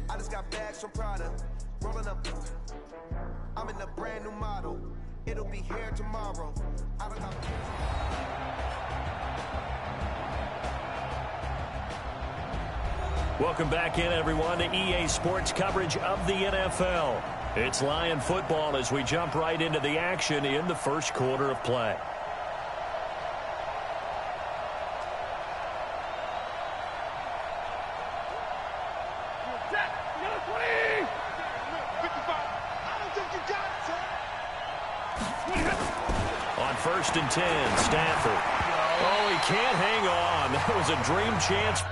I just got bags from Prada, rolling up. I'm in a brand new model. It'll be here tomorrow. I don't know. Welcome back in, everyone, to EA Sports coverage of the NFL. It's Lion football as we jump right into the action in the first quarter of play. On 1st and 10, Stafford. Oh, he can't hang on. That was a dream chance.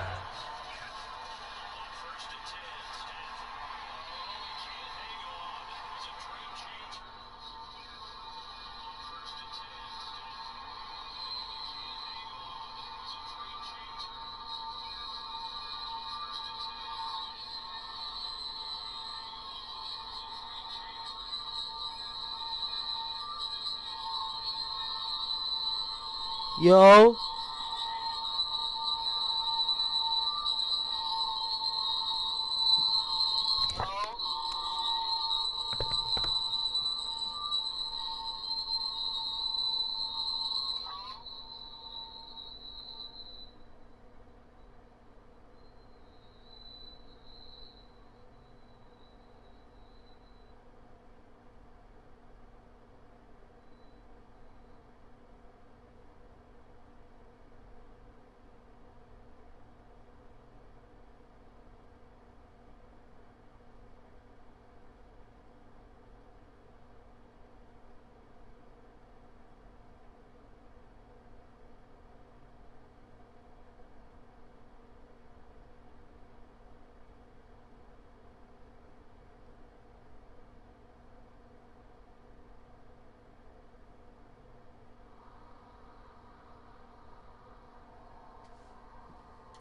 Yo.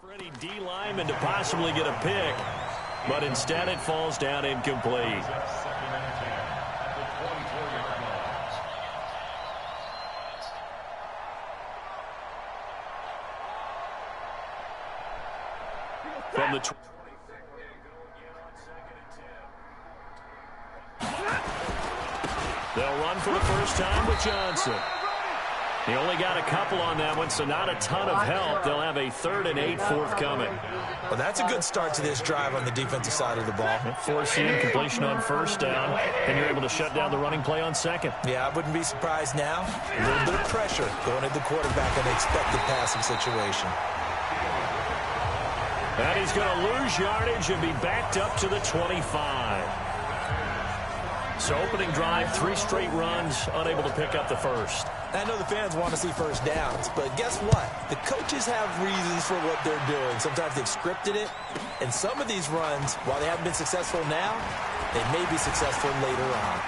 For any D lineman to possibly get a pick, but instead it falls down incomplete. From the they'll run for the first time with Johnson. He only got a couple on that one, so not a ton of help. They'll have a 3rd and 8 forthcoming. Well, that's a good start to this drive on the defensive side of the ball. Forcing completion on 1st down, and you're able to shut down the running play on 2nd. Yeah, I wouldn't be surprised now. A little bit of pressure going at the quarterback in the expected passing situation. And he's going to lose yardage and be backed up to the 25. So opening drive, 3 straight runs, unable to pick up the first. I know the fans want to see first downs, but guess what? The coaches have reasons for what they're doing. Sometimes they've scripted it, and some of these runs, while they haven't been successful now, they may be successful later on.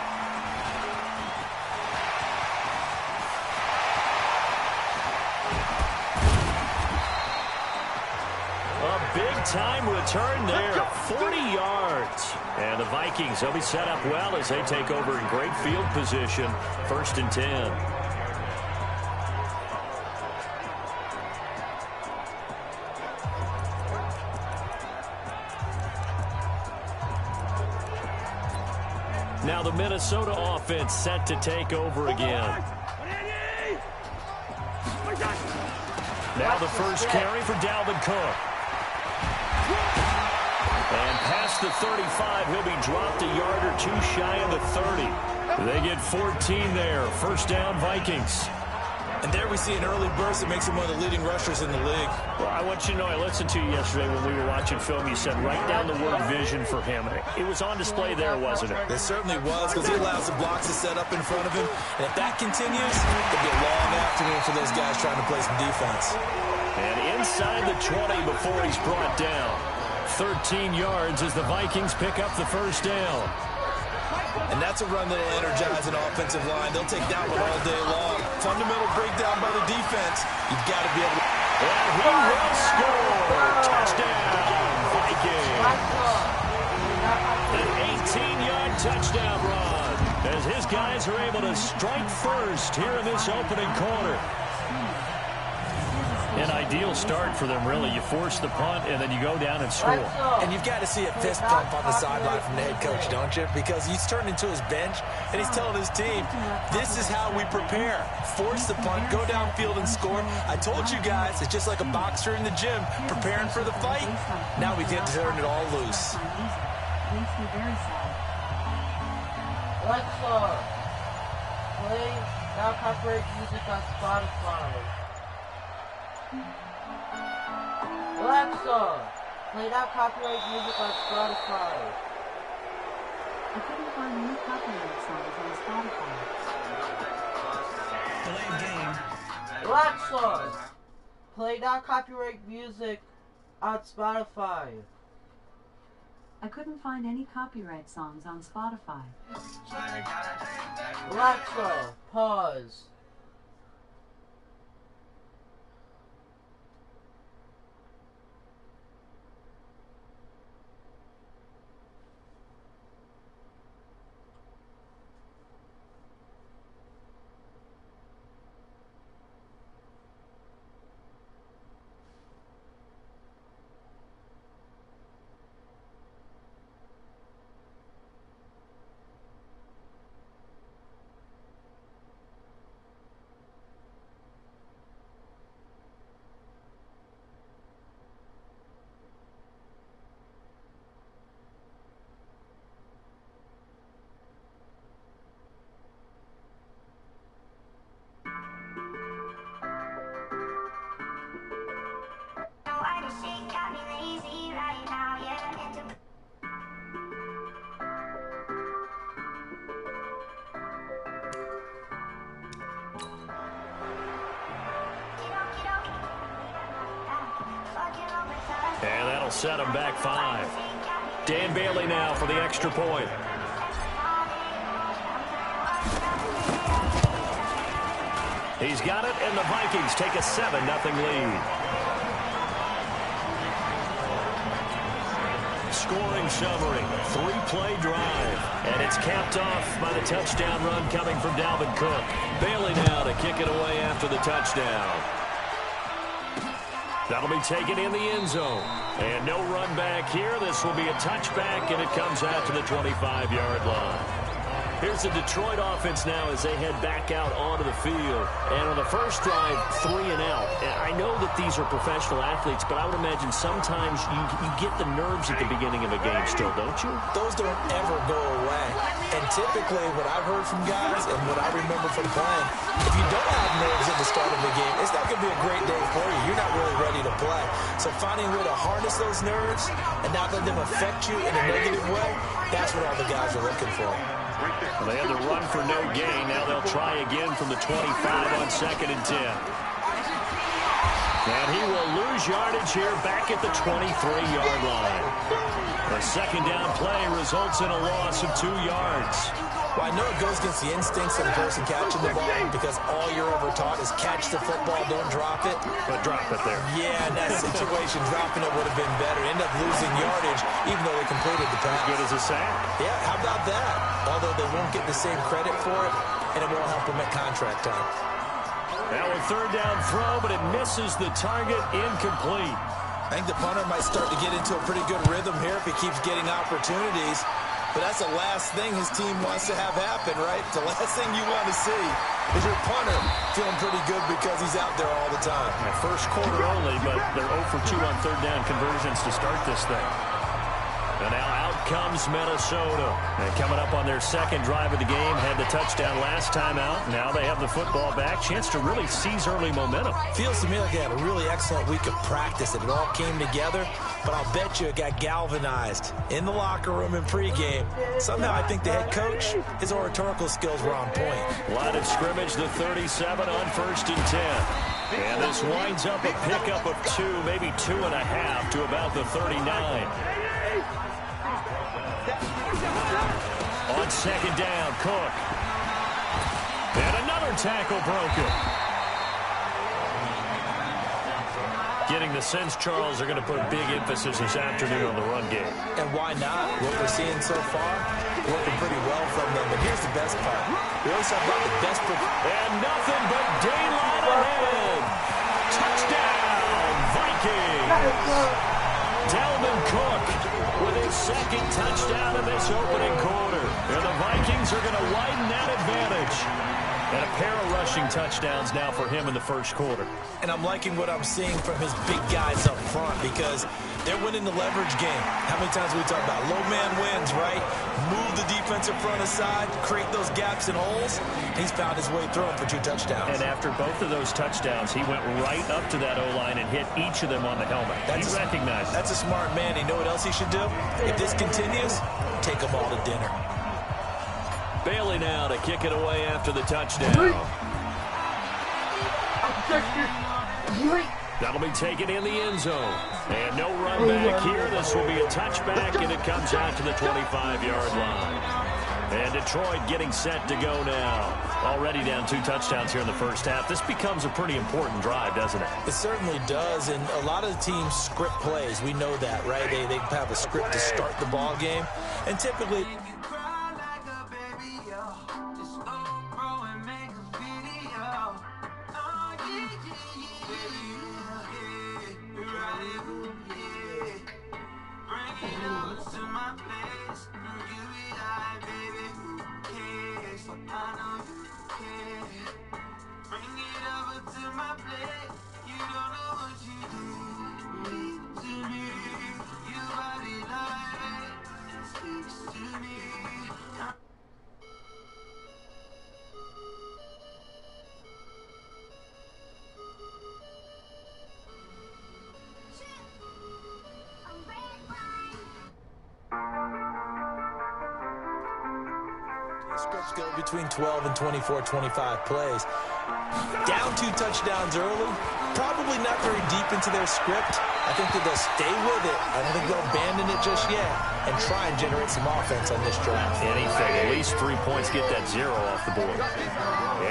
Time return there, 40 yards. And the Vikings, they'll be set up well as they take over in great field position. 1st and 10. Now the Minnesota offense set to take over again. Now the first carry for Dalvin Cook. And past the 35, he'll be dropped a yard or 2 shy of the 30. They get 14 there. 1st down, Vikings. And there we see an early burst that makes him one of the leading rushers in the league. Well, I want you to know, I listened to you yesterday when we were watching film. You said write down the word vision for him. It was on display there, wasn't it? It certainly was, because he allows the blocks to set up in front of him. And if that continues, it'll be a long afternoon for those guys trying to play some defense. And inside the 20 before he's brought down. 13 yards as the Vikings pick up the 1st down. And that's a run that'll energize an offensive line. They'll take that one all day long. Fundamental breakdown by the defense. You've got to be able to... And he will score. Touchdown, Vikings. An 18-yard touchdown run. as his guys are able to strike first here in this opening quarter. An ideal start for them, really. You force the punt, and then you go down and score. And you've got to see a fist pump on the sideline from the head coach, don't you? Because he's turned into his bench, and he's telling his team, this is how we prepare. Force the punt, go downfield and score. I told you guys, it's just like a boxer in the gym, preparing for the fight. Now we get to turn it all loose. Alexa, play now copyright music on Spotify. Alexa, play that copyright music on Spotify. I couldn't find new copyright songs on Spotify. Delayed game. Alexa, play that copyright music on Spotify. I couldn't find any copyright songs on Spotify. Alexa, pause. And that'll set him back 5. Dan Bailey now for the extra point. He's got it, and the Vikings take a 7-0 lead. Scoring summary, 3-play drive, and it's capped off by the touchdown run coming from Dalvin Cook. Bailey now to kick it away after the touchdown. That'll be taken in the end zone. And no run back here. This will be a touchback, and it comes out to the 25-yard line. Here's the Detroit offense now as they head back out onto the field. And on the first drive, 3 and out. And I know that these are professional athletes, but I would imagine sometimes you get the nerves at the beginning of a game still, don't you? Those don't ever go away. And typically, what I've heard from guys and what I remember from playing, if you don't have nerves at the start of the game, it's not going to be a great day for you. You're not really ready to play. So finding a way to harness those nerves and not let them affect you in a negative way, that's what all the guys are looking for. Well, they had to run for no gain. Now they'll try again from the 25 on 2nd and 10. And he will lose yardage here back at the 23-yard line. The second down play results in a loss of 2 yards. Well, I know it goes against the instincts of the person catching the ball because all you're ever taught is catch the football, don't drop it. But drop it there. Yeah, in that situation, dropping it would have been better. End up losing yardage even though they completed the pass. As good as a sack. Yeah, how about that? Although they won't get the same credit for it, and it won't help them at contract time. Now a third down throw, but it misses the target, incomplete. I think the punter might start to get into a pretty good rhythm here if he keeps getting opportunities. But that's the last thing his team wants to have happen, right? The last thing you want to see is your punter feeling pretty good because he's out there all the time. First quarter only, but they're 0 for 2 on third down conversions to start this thing. And now out comes Minnesota. And coming up on their second drive of the game, had the touchdown last time out. Now they have the football back. Chance to really seize early momentum. Feels to me like they had a really excellent week of practice. It all came together. But I'll bet you it got galvanized in the locker room in pregame. Somehow I think the head coach, his oratorical skills were on point. Line of scrimmage, the 37 on 1st and 10. And this winds up a pickup of 2, maybe 2.5 to about the 39. On second down, Cook. And another tackle broken. Getting the sense, Charles, they're going to put big emphasis this afternoon on the run game. And why not? What we're seeing so far, working pretty well from them. But here's the best part. We always talk about the best. And nothing but daylight ahead. Touchdown, Vikings. Dalvin Cook with his second touchdown in this opening quarter. And the Vikings are going to widen that advantage. And a pair of rushing touchdowns now for him in the first quarter. And I'm liking what I'm seeing from his big guys up front because they're winning the leverage game. How many times we talk about low man wins, right? Move the defensive front aside, create those gaps and holes. He's found his way through them for 2 touchdowns. And after both of those touchdowns, he went right up to that O-line and hit each of them on the helmet. He recognized it. That's a smart man. You know what else he should do? If this continues, take them all to dinner. Bailey now to kick it away after the touchdown. That'll be taken in the end zone. And no run back here. This will be a touchback, and it comes out to the 25-yard line. And Detroit getting set to go now. Already down 2 touchdowns here in the first half. This becomes a pretty important drive, doesn't it? It certainly does, and a lot of the teams script plays. We know that, right? They have a script to start the ball game, and typically scripts go between 12 and 24, 25 plays. Down 2 touchdowns early, probably not very deep into their script. I think that they'll stay with it. I don't think they'll abandon it just yet and try and generate some offense on this drive. Anything, at least 3 points, get that 0 off the board.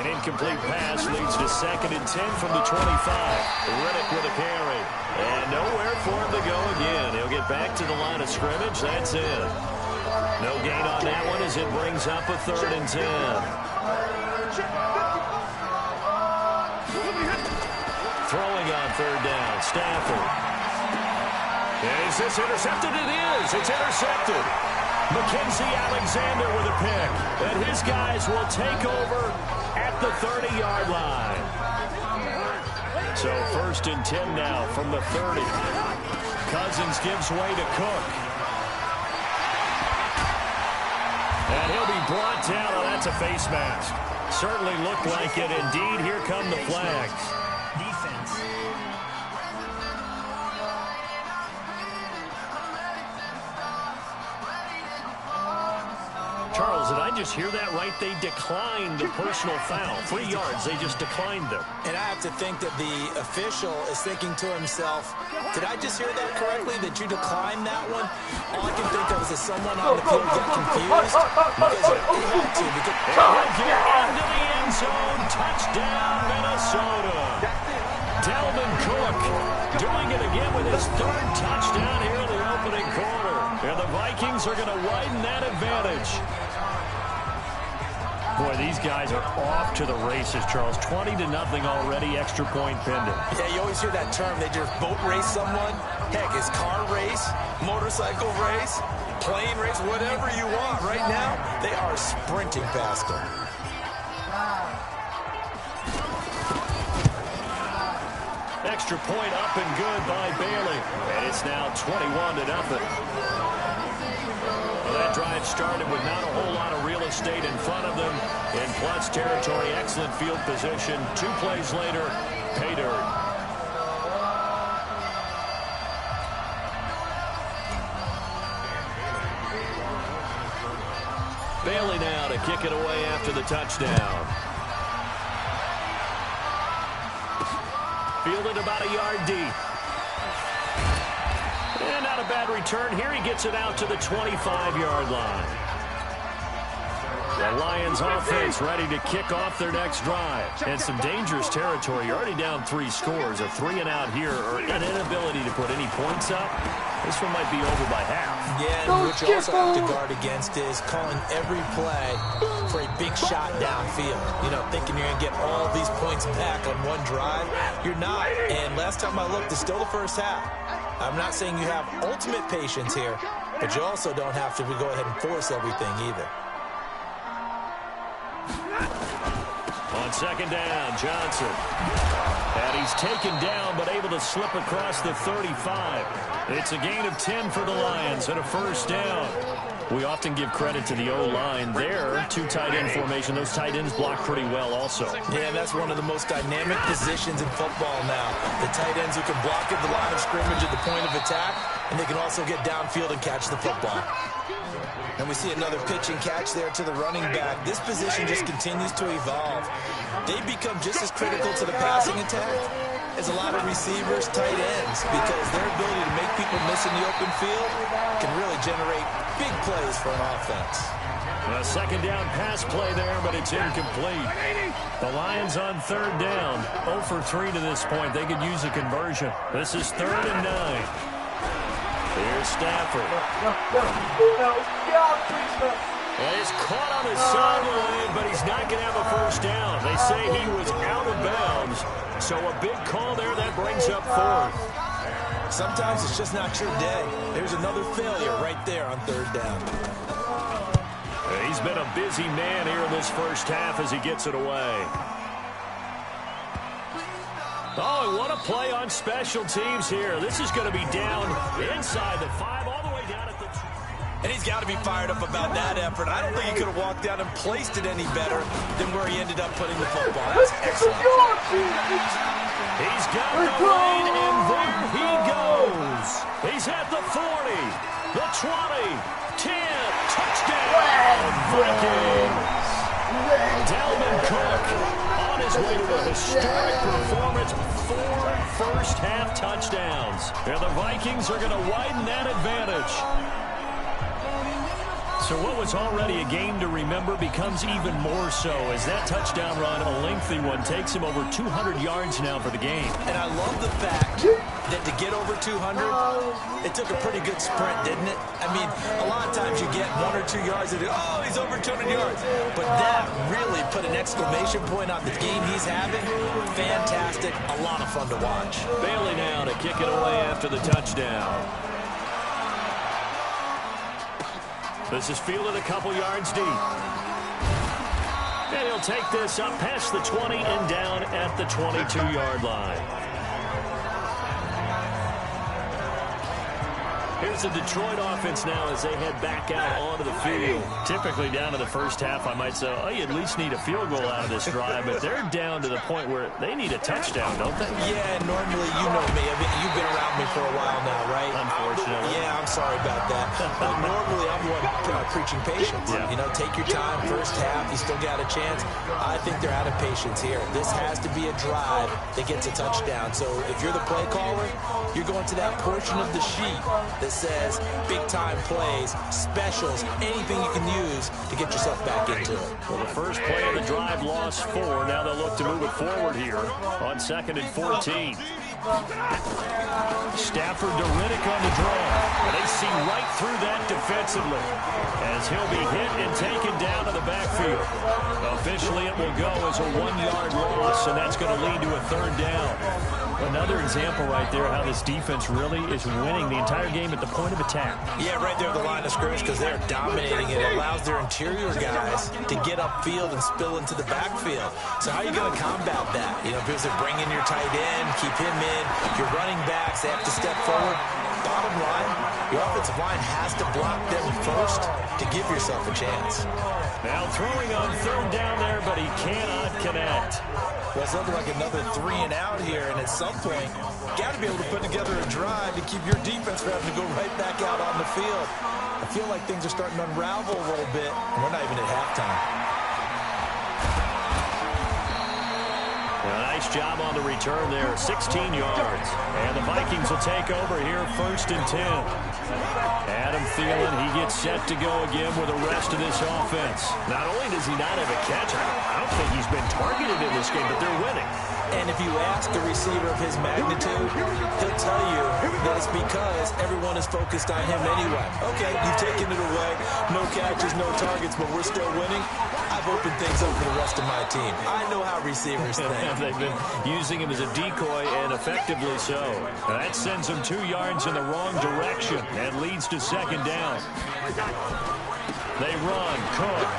An incomplete pass leads to 2nd and 10 from the 25. Riddick with a carry. And nowhere for him to go again. He'll get back to the line of scrimmage. That's it. No gain on that one as it brings up a 3rd and 10. Throwing on 3rd down, Stafford. Is this intercepted? It is. It's intercepted. Mackenzie Alexander with a pick. And his guys will take over at the 30-yard line. So 1st and 10 now from the 30. Cousins gives way to Cook. And he'll be brought down. Oh, that's a face mask. Certainly looked like it. Indeed, here come the flags. Defense. Charles, did I just hear that right? They declined the personal foul. 3 yards, they just declined them. And I have to think that the official is thinking to himself, did I just hear that correctly, that you declined that one? All I can think of is that someone on the field got confused because he had to. He'll get into the end zone. Touchdown, Minnesota. Dalvin Cook doing it again with his 3rd touchdown here in the opening quarter. And the Vikings are going to widen that advantage. Boy, these guys are off to the races, Charles. 20-0 already, extra point pending. Yeah, you always hear that term. They just boat race someone. Heck, it's car race, motorcycle race, plane race, whatever you want. Right now, they are sprinting past them. Extra point up and good by Bailey. And it's now 21-0. Well, that drive started with not a whole lot of real estate in front of them. In plus territory, excellent field position. 2 plays later, pay dirt. Bailey now to kick it away after the touchdown. Fielded about a yard deep. And not a bad return here. He gets it out to the 25-yard line. The Lions offense ready to kick off their next drive. And some dangerous territory. You're already down 3 scores. A 3-and-out here or an inability to put any points up. This one might be over by half. Yeah, and what you also have to guard against is calling every play for a big shot downfield. You know, thinking you're going to get all these points back on one drive. You're not. And last time I looked, it's still the first half. I'm not saying you have ultimate patience here, but you also don't have to go ahead and force everything either. On second down, Johnson. And he's taken down, but able to slip across the 35. It's a gain of 10 for the Lions and a first down. We often give credit to the O-line there. 2 tight end formation. Those tight ends block pretty well also. Yeah, that's one of the most dynamic positions in football now. The tight ends who can block at the line of scrimmage at the point of attack, and they can also get downfield and catch the football. And we see another pitch and catch there to the running back. This position just continues to evolve. They become just as critical to the passing attack as a lot of receivers, tight ends, because their ability to make people miss in the open field can really generate big plays for an offense. A second down pass play there, but it's incomplete. The Lions on third down. 0 for 3 to this point. They could use a conversion. This is 3rd and 9. Here's Stafford. And he's caught on his sideline, but he's not going to have a first down. They say he was out of bounds. So a big call there that brings up 4th. Sometimes it's just not your day. There's another failure right there on 3rd down. He's been a busy man here in this first half as he gets it away. Oh, and what a play on special teams here. This is going to be down inside the 5, all the way down at the 2. And he's got to be fired up about that effort. I don't think he could have walked down and placed it any better than where he ended up putting the football. That's excellent. He's got the lead, and there he goes. He's at the 40, the 20, 10, touchdown, Vikings. Dalvin Cook on his way to a historic performance, 4 first-half touchdowns. And the Vikings are going to widen that advantage. So what was already a game to remember becomes even more so as that touchdown run, a lengthy one, takes him over 200 yards now for the game. And I love the fact that to get over 200, it took a pretty good sprint, didn't it? I mean, a lot of times you get 1 or 2 yards and, oh, he's over 200 yards. But that really put an exclamation point on the game he's having. Fantastic. A lot of fun to watch. Bailey now to kick it away after the touchdown. This is fielded a couple yards deep. And he'll take this up past the 20 and down at the 22-yard line. Here's the Detroit offense now as they head back out onto the field. Typically down to the first half, I might say, oh, you at least need a field goal out of this drive, but they're down to the point where they need a touchdown, don't they? Yeah, normally, you know me. I mean, you've been around me for a while now, right? Unfortunately. Yeah, I'm sorry about that. But normally, I'm the one preaching patience. Yeah. You know, take your time. First half, you still got a chance. I think they're out of patience here. This has to be a drive that gets a touchdown. So if you're the play caller, you're going to that portion of the sheet that says big-time plays, specials, anything you can use to get yourself back into it. Well, the first play of the drive lost 4. Now they'll look to move it forward here on 2nd and 14. Stafford to Riddick on the draw. They see right through that defensively as he'll be hit and taken down to the backfield. Officially, it will go as a 1-yard loss, and that's going to lead to a 3rd down. Another example right there how this defense really is winning the entire game at the point of attack. Yeah, right there at the line of scrimmage because they're dominating it. It allows their interior guys to get upfield and spill into the backfield. So how are you going to combat that? You know, because they're bringing your tight end, keep him in. Your running backs, they have to step forward. Bottom line, your offensive line has to block them first to give yourself a chance. Now throwing on 3rd down there, but he cannot connect. Well, it's looking like another 3-and-out here, and at some point, you got to be able to put together a drive to keep your defense from having to go right back out on the field. I feel like things are starting to unravel a little bit, and we're not even at halftime. Nice job on the return there, 16 yards. And the Vikings will take over here, 1st and 10. Adam Thielen, he gets set to go again with the rest of this offense. Not only does he not have a catch, I don't think he's been targeted in this game, but they're winning. And if you ask a receiver of his magnitude, he'll tell you that it's because everyone is focused on him anyway. Okay, you've taken it away. No catches, no targets, but we're still winning. I've opened things up for the rest of my team. I know how receivers think. They've been using him as a decoy, and effectively so. That sends him 2 yards in the wrong direction and leads to 2nd down. They run. Cook.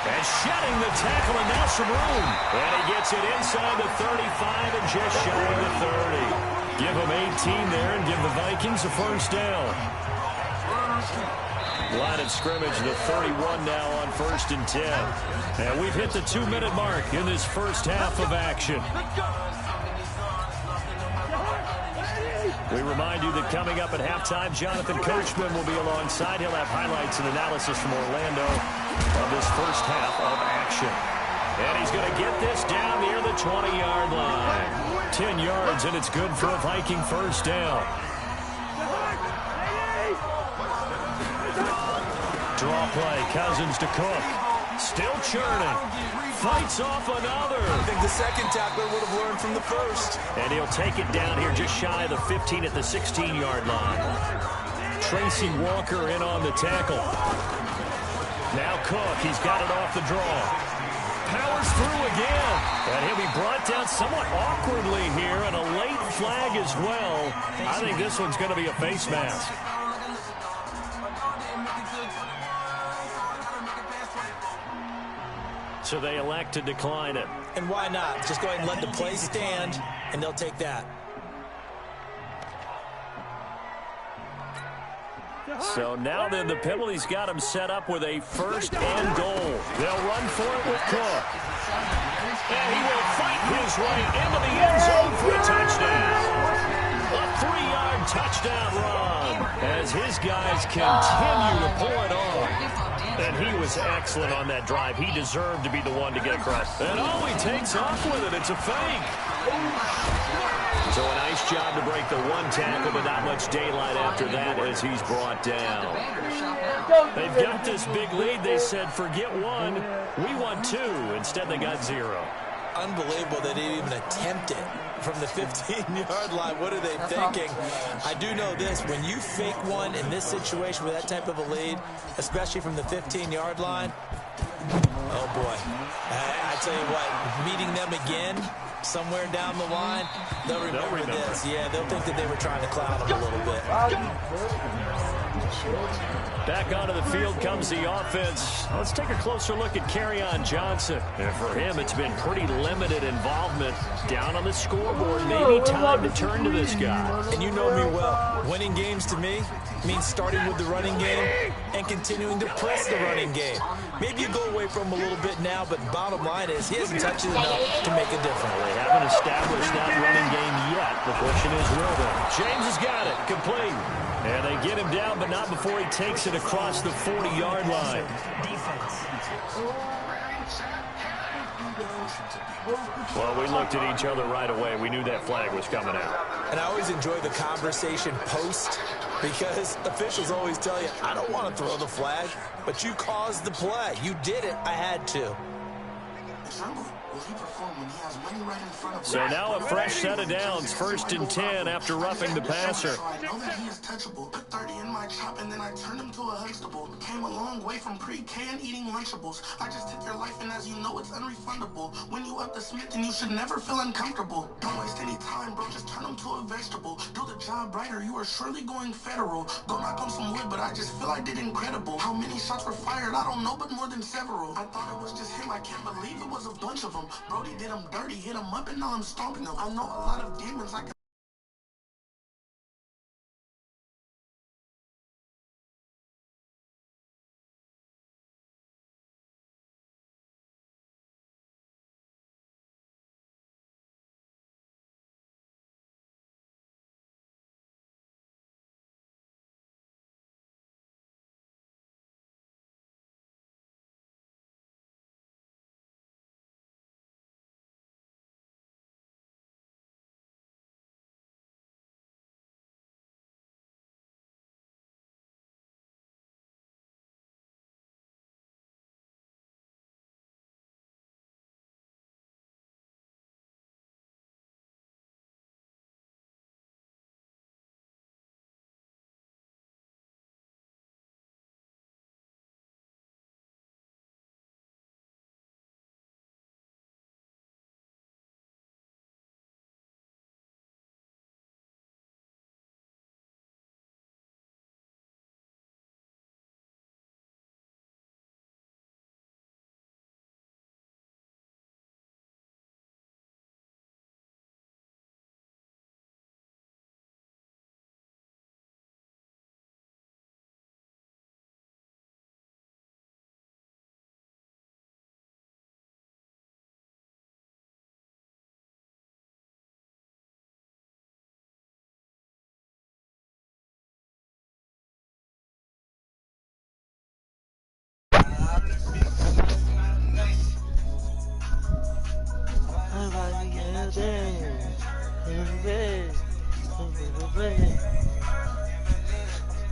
And shedding the tackle, and now some room. And he gets it inside the 35 and just shy of the 30. Give him 18 there and give the Vikings a 1st down. Line of scrimmage, the 31 now on 1st and 10. And we've hit the 2-minute mark in this first half of action. We remind you that coming up at halftime, Jonathan Coachman will be alongside. He'll have highlights and analysis from Orlando of this first half of action. And he's going to get this down near the 20-yard line. 10 yards, and it's good for a Viking 1st down. Draw play, Cousins to Cook. Still churning. Fights off another. I think the second tackler would have learned from the first. And he'll take it down here just shy of the 15 at the 16-yard line. Tracy Walker in on the tackle. Now Cook, he's got it off the draw. Powers through again. And he'll be brought down somewhat awkwardly here, and a late flag as well. I think this one's going to be a face mask. So they elect to decline it. And why not? Just go ahead and let the play stand, and they'll take that. So now then, the penalty's got him set up with a 1st and goal. They'll run for it with Cook. And he will fight his way into the end zone for a touchdown. A 3-yard touchdown run as his guys continue to pull it off. And he was excellent on that drive. He deserved to be the one to get across. And he takes off with it. It's a fake. So a nice job to break the 1 tackle, but not much daylight after that as he's brought down. They've got this big lead. They said, forget 1. We want 2. Instead, they got 0. Unbelievable they didn't even attempt it from the 15-yard line. What are they thinking? I do know this. When you fake one in this situation with that type of a lead, especially from the 15-yard line, oh, boy. I tell you what, meeting them again somewhere down the line, they'll remember this. Yeah, they'll think that they were trying to clown them a little bit. Back onto the field comes the offense. Let's take a closer look at Kerryon Johnson. And for him, it's been pretty limited involvement. Down on the scoreboard, maybe time to turn to this guy. And you know me well. Winning games to me means starting with the running game and continuing to press the running game. Maybe you go away from him a little bit now, but bottom line is he hasn't touched it enough to make a difference. Well, they haven't established that running game yet. The question is, will they? James has got it. Complete. And they get him down, but not before he takes it across the 40-yard line. Well, we looked at each other right away. We knew that flag was coming out. And I always enjoy the conversation post because officials always tell you, I don't want to throw the flag, but you caused the play. You did it. I had to. So now a fresh set of downs, 1st and 10 after roughing the passer. I know that he is touchable. Put 30 in my chop and then I turned him to a Huxtable. Came a long way from pre-K and eating Lunchables. I just took your life and as you know it's unrefundable. When you up the Smith and you should never feel uncomfortable. Don't waste any time, bro. Just turn him to a vegetable. Do the job brighter. You are surely going federal. Go knock on some wood, but I just feel I did incredible. How many shots were fired? I don't know, but more than several. I thought it was just him. I can't believe it was a bunch of them. Brody did him dirty, hit him up, and now I'm stomping them. I know a lot of demons. I can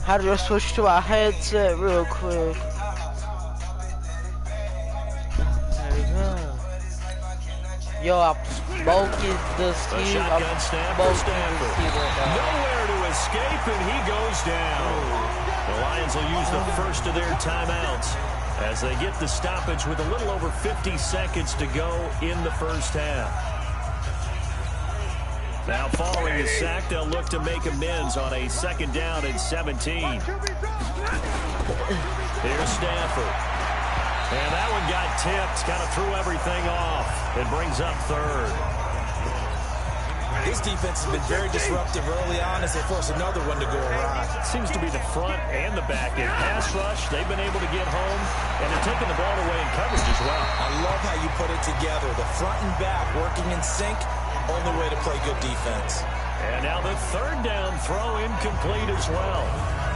How do I switch to our headset real quick? There we go. Yo, I'm smoking the Steve. Shotgun snap for Stafford. Nowhere to escape, and he goes down. The Lions will use the first of their timeouts as they get the stoppage with a little over 50 seconds to go in the first half. Now following the sack, they'll look to make amends on a 2nd down and 17. Here's Stafford. And that one got tipped, kind of threw everything off. It brings up 3rd. This defense has been very disruptive early on as they force another one to go awry. It seems to be the front and the back end. Pass rush, they've been able to get home, and they're taking the ball away in coverage as well. I love how you put it together. The front and back working in sync, only way to play good defense. And now the 3rd down throw incomplete as well.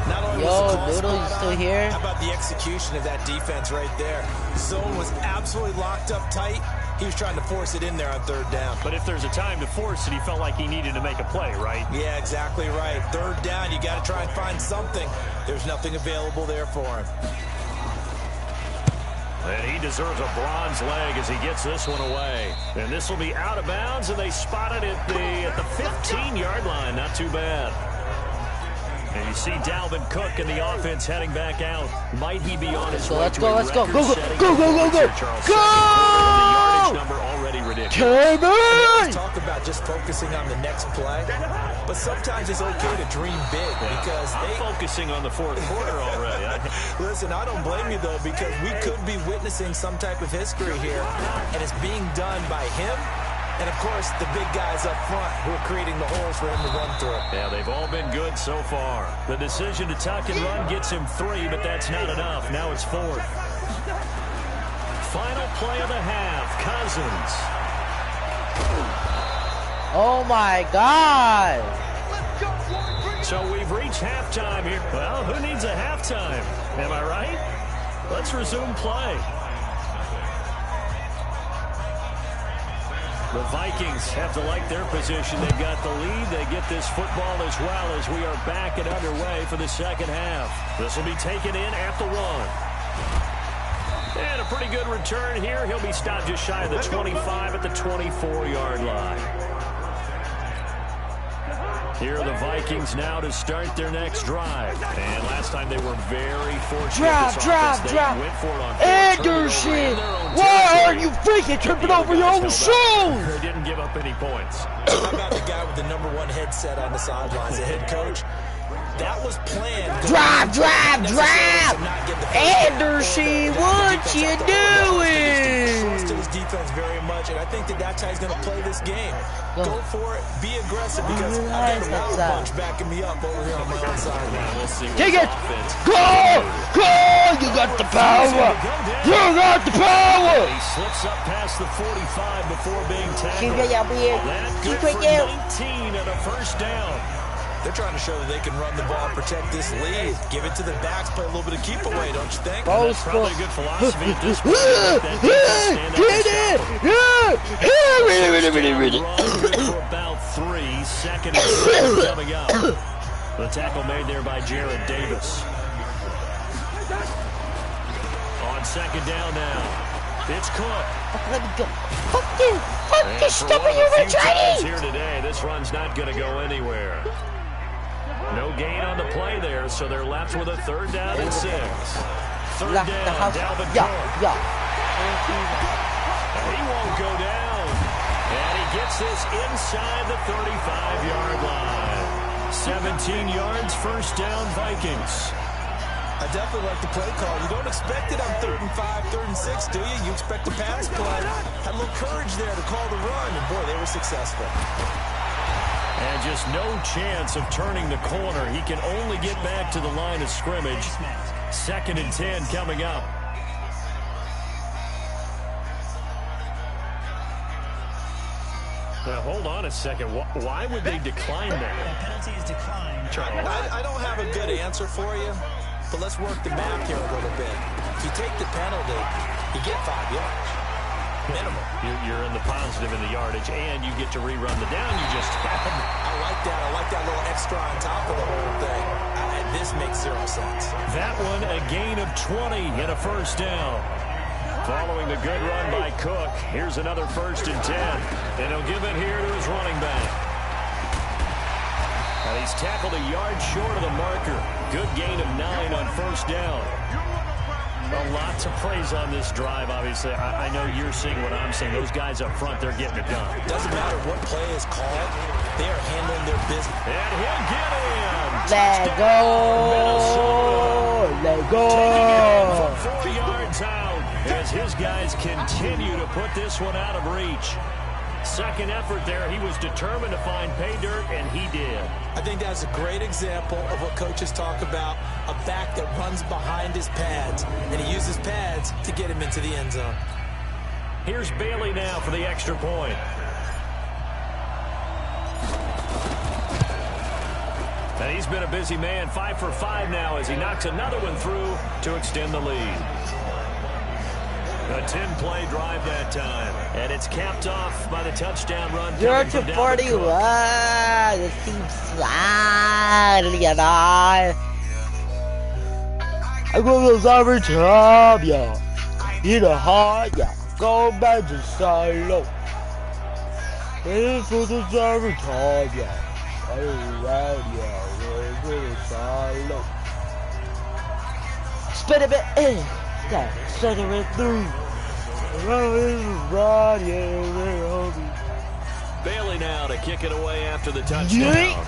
Not only Yo, was the call Noodle, you still here? How about the execution of that defense right there? Zone was absolutely locked up tight. He was trying to force it in there on 3rd down. But if there's a time to force it, he felt like he needed to make a play, right? Yeah, exactly right. 3rd down, you got to try and find something. There's nothing available there for him. And he deserves a bronze leg as he gets this one away. And this will be out of bounds, and they spot it at the 15-yard line. Not too bad. And you see Dalvin Cook in the offense heading back out. Might he be on his way Let's to go, a let's go, go, go, record-setting go, go, go, go, Charles. go! The yardage number already ridiculous. Let's talk about just focusing on the next play. But sometimes it's okay to dream big because I'm focusing on the 4th quarter already. Listen, I don't blame you, though, because we could be witnessing some type of history here, and it's being done by him and, of course, the big guys up front who are creating the holes for him to run through. Yeah, they've all been good so far. The decision to tuck and run gets him 3, but that's not enough. Now it's 4th. Final play of the half, Cousins. Oh my God! So we've reached halftime here. Well, who needs a halftime? Am I right? Let's resume play. The Vikings have to like their position. They've got the lead. They get this football as well as we are back and underway for the 2nd half. This will be taken in at the 1. And a pretty good return here. He'll be stopped just shy of the 25 at the 24-yard line. Here are the Vikings now to start their next drive. And last time they were very fortunate. Drop. Went for it on Anderson! Why are you freaking tripping over your own shoes? They didn't give up any points. How about the guy with the #1 headset on the sidelines, the head coach? That was planned. Drop! Anderson, what you doing? Trusted his defense very much, and I think that's how he's going to play this game. Go for it, be aggressive, because I got a wild bunch backing me up over here on my own side. We'll see. Take it! Go! You got the power! You got the power! He slips up past the 45 before being tackled. That good for 19 and a 1st down. They're trying to show that they can run the ball, protect this lead, give it to the backs, play a little bit of keep away, don't you think? That's probably a good philosophy at this point. For about 3, 2nd and 6 coming up. The tackle made there by Jared Davis. On 2nd down now. It's Cook. Let me go. Fuck you! Stop it, you retarded! Here today, this run's not going to go anywhere. No gain on the play there, so they're left with a 3rd down and 6. 3rd down, Dalvin Cook. He won't go down. And he gets this inside the 35-yard line. 17 yards, 1st down, Vikings. I definitely like the play call. You don't expect it on 3rd and 5, 3rd and 6, do you? You expect a pass play. Had a little courage there to call the run, and boy, they were successful. And just no chance of turning the corner. He can only get back to the line of scrimmage. 2nd and 10 coming up. Now, hold on a second. Why would they decline that? Penalty is declined. I don't have a good answer for you, but let's work the math here a little bit. If you take the penalty, you get 5 yards. Minimal. You're in the positive in the yardage, and you get to rerun the down you just had. I like that. I like that little extra on top of the whole thing. This makes 0 sense. That one, a gain of 20 and a first down. Following the good run by Cook, here's another 1st and 10. And he'll give it here to his running back. And he's tackled a yard short of the marker. Good gain of 9 on 1st down. Well, lots of praise on this drive, obviously. I know you're seeing what I'm seeing. Those guys up front, they're getting it done. Doesn't matter what play is called. They are handling their business. And he'll get in. Let go. Let go. Taking it in from 4 yards out as his guys continue to put this one out of reach. Second effort there. He was determined to find pay dirt, and he did. I think that's a great example of what coaches talk about, a back that runs behind his pads, and he uses pads to get him into the end zone. Here's Bailey now for the extra point. And he's been a busy man, 5 for 5 now as he knocks another one through to extend the lead. A 10-play drive that time. And it's capped off by the touchdown run. 0-41. The team slide. I go to every time, yeah. In the heart, yeah. Go back to silo. It's for the every time, yeah. I around, yeah. Go to silo. Spin a bit in. That center it through. Bailey now to kick it away after the touchdown.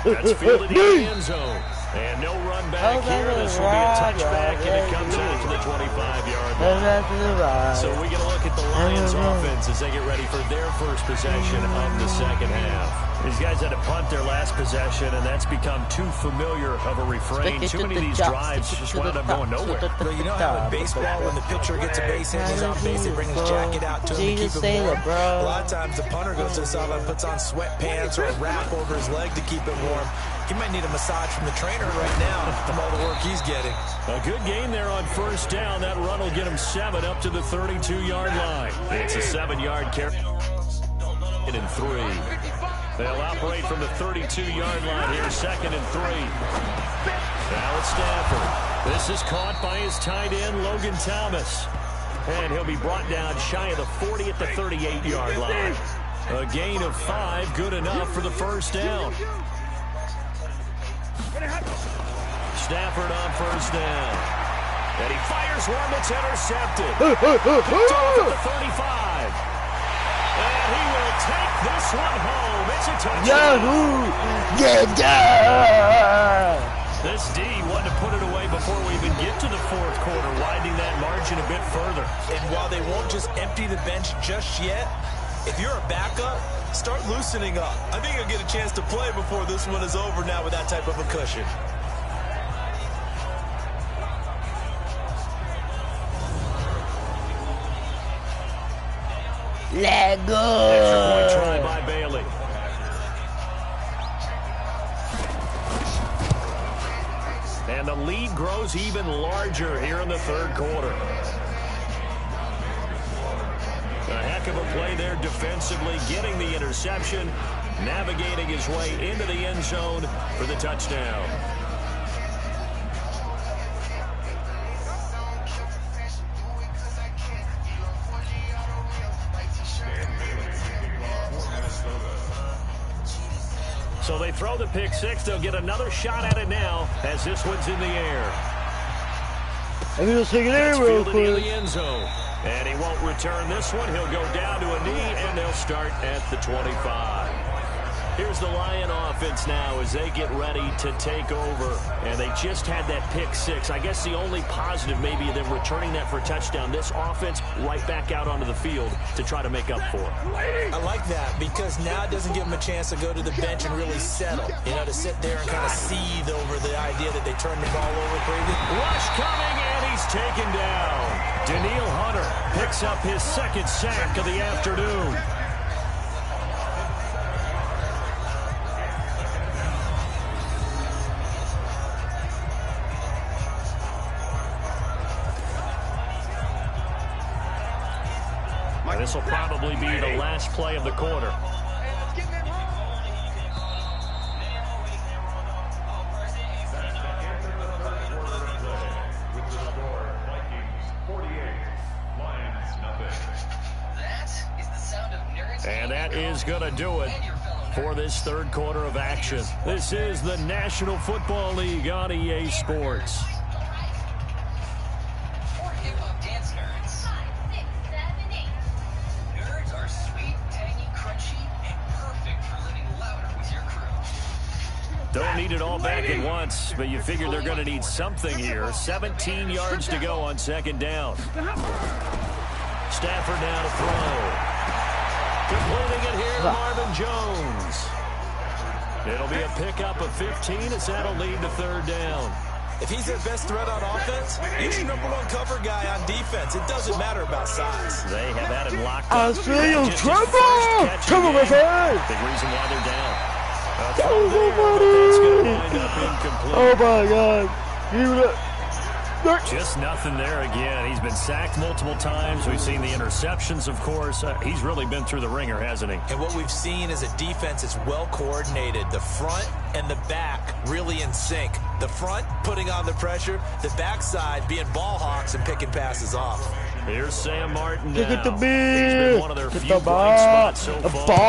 That's fielded in the end zone. And no run back here. This will be a touchback, and it comes out to the 25-yard line. So we get a look at the Lions offense as they get ready for their first possession of the second half. These guys had to punt their last possession, and that's become too familiar of a refrain. Too many of these drives just wound up going nowhere. Well, you know how in baseball, when the pitcher gets a base hit and he's on base, they bring his jacket out to him to keep him warm. A lot of times the punter goes to the sideline, puts on sweatpants or a wrap over his leg to keep it warm. He might need a massage from the trainer right now from all the work he's getting. A good gain there on 1st down. That run will get him 7 up to the 32-yard line. It's a 7-yard carry. And 3. They'll operate from the 32-yard line here, 2nd and 3. Now it's Stafford. This is caught by his tight end, Logan Thomas. And he'll be brought down shy of the 40 at the 38-yard line. A gain of 5, good enough for the 1st down. Stafford on 1st down. And he fires one that's intercepted. Picked off at the 35. And he will take this one home. It's a touchdown. This D wanted to put it away before we even get to the 4th quarter, widening that margin a bit further. And while they won't just empty the bench just yet, if you're a backup, start loosening up. I think you'll get a chance to play before this one is over now with that type of a cushion. Let go. Extra point try by Bailey. And the lead grows even larger here in the 3rd quarter. A heck of a play there defensively, getting the interception, navigating his way into the end zone for the touchdown. So they throw the pick 6. They'll get another shot at it now as this one's in the air. I'm going to take it in real quick. In the end zone. And he won't return this one. He'll go down to a knee, and they'll start at the 25. Here's the Lion offense now as they get ready to take over. And they just had that pick 6. I guess the only positive maybe them returning that for a touchdown. This offense right back out onto the field to try to make up for it. I like that because now it doesn't give them a chance to go to the bench and really settle. You know, to sit there and kind of seethe over the idea that they turned the ball over pretty good. Rush coming, and he's taken down. Daniil Hunter picks up his 2nd sack of the afternoon. This will probably be the last play of the quarter. And that is going to do it for this third quarter of action. This is the National Football League on EA Sports. Nerds are sweet, tangy, crunchy, and perfect for living louder with your crew. Don't need it all back at once, but you figure they're going to need something here. 17 yards to go on second down. Stafford now to throw. Completing it here, Marvin Jones. It'll be a pickup of 15 as that'll lead to third down. If he's their best threat on offense, he's your #1 cover guy on defense. It doesn't matter about size. They have had him locked up. I see you, Trevor! Trevor, my friend! Big reason why they're down. That's going to wind up incomplete. Oh, my God. Just nothing there again. He's been sacked multiple times. We've seen the interceptions, of course. He's really been through the ringer, hasn't he? And what we've seen is a defense that's well coordinated. The front and the back really in sync. The front putting on the pressure. The backside being ball hawks and picking passes off. Here's Sam Martin now. Get the He's been one of their few bright spots so far.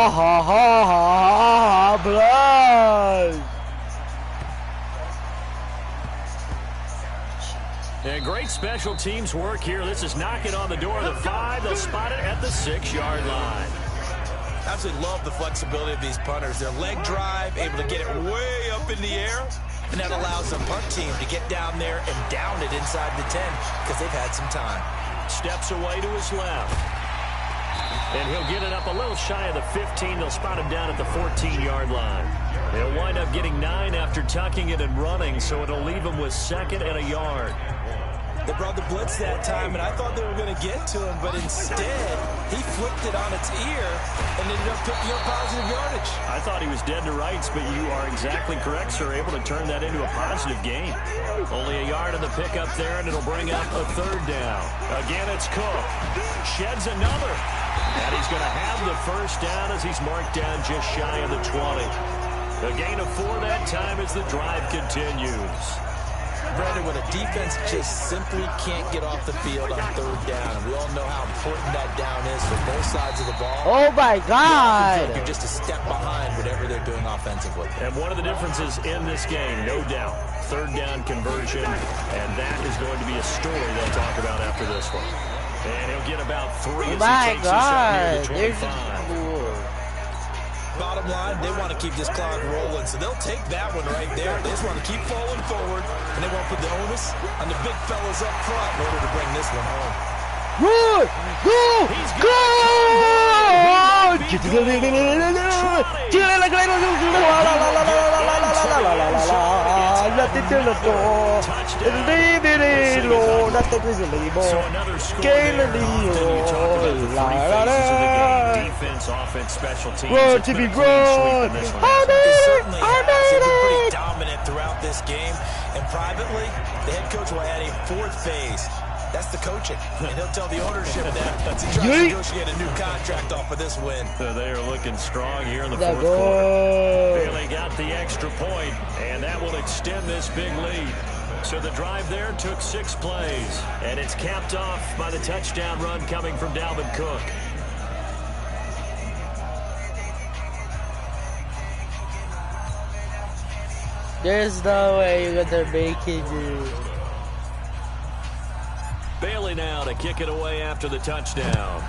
And great special teams work here. This is knocking on the door of the 5. They'll spot it at the 6-yard line. Absolutely love the flexibility of these punters. Their leg drive, able to get it way up in the air, and that allows the punt team to get down there and down it inside the 10 because they've had some time. Steps away to his left. And he'll get it up a little shy of the 15. They'll spot him down at the 14-yard line. He'll wind up getting 9 after tucking it and running, so it'll leave him with 2nd and a yard. They brought the blitz that time, and I thought they were going to get to him, but instead, he flipped it on its ear and ended up picking up positive yardage. I thought he was dead to rights, but you are exactly correct, sir. Able to turn that into a positive gain. Only a yard of the pickup there, and it'll bring up a 3rd down. Again, it's Cook. Sheds another. And he's going to have the 1st down as he's marked down just shy of the 20. A gain of 4 that time as the drive continues. Brandon, when a defense just simply can't get off the field on 3rd down, and we all know how important that down is for both sides of the ball. Oh, my God. You're just a step behind whatever they're doing offensively. And one of the differences in this game, no doubt, 3rd down conversion, and that is going to be a story they'll talk about after this one. And he'll get about 3 as he takes us out near the 25. Bottom line, they want to keep this clock rolling, so they'll take that one right there. They just want to keep falling forward, and they want to put the onus on the big fellas up front in order to bring this one home. Good! Go! Go! Nothing to the door. Leave it alone. Nothing is illegal. So another score there. Often you talk about the 3 phases of the game. Defense, offense, special teams. Run to be run. They certainly have. They've been pretty dominant throughout this game. And privately, the head coach will add a 4th phase. That's the coaching. And he'll tell the ownership that he tries to negotiate a new contract off of this win. So they are looking strong here in the 4th quarter. Bailey got the extra point, and that will extend this big lead. So the drive there took 6 plays, and it's capped off by the touchdown run coming from Dalvin Cook. There's no way you're gonna make it, dude. Bailey now to kick it away after the touchdown.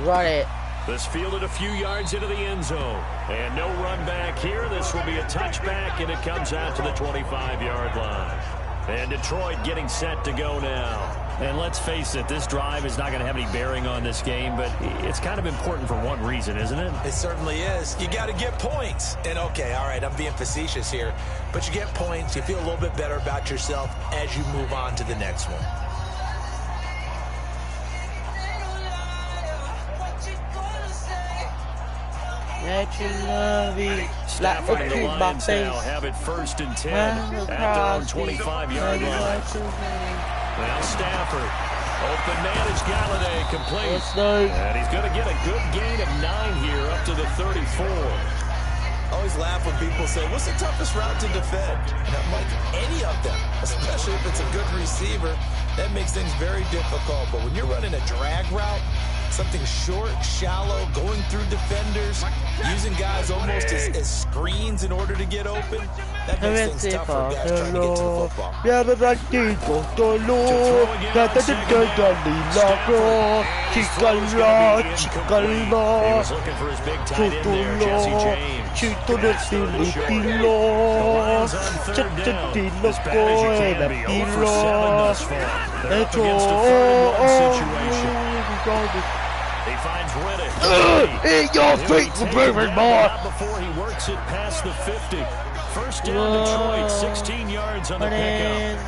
Run it. This fielded a few yards into the end zone. And no run back here. This will be a touchback, and it comes out to the 25-yard line. And Detroit getting set to go now. And let's face it, this drive is not going to have any bearing on this game, but it's kind of important for one reason, isn't it? It certainly is. You got to get points. And, okay, all right, I'm being facetious here, but you get points. You feel a little bit better about yourself as you move on to the next one. That you love it. Stafford and the Lions now have it 1st and 10 at their own 25-yard line. Now Stafford Open man is Galladay, complete. Nice. And he's going to get a good gain of 9 here up to the 34. Always laugh when people say, what's the toughest route to defend? And I'm like, any of them, especially if it's a good receiver. That makes things very difficult. But when you're running a drag route, something short, shallow, going through defenders, using guys almost as screens in order to get open, that makes things tough for guys trying to get to the football. He was looking for his big tight end there, Jesse James. The Lions on third down. As bad as you can be, 0 for 7 thus far. They're up against a 3-1 situation. He finds Riddick. In your feet, River boy. Before he works it past the 50. First down, Detroit, 16 yards on the pickup.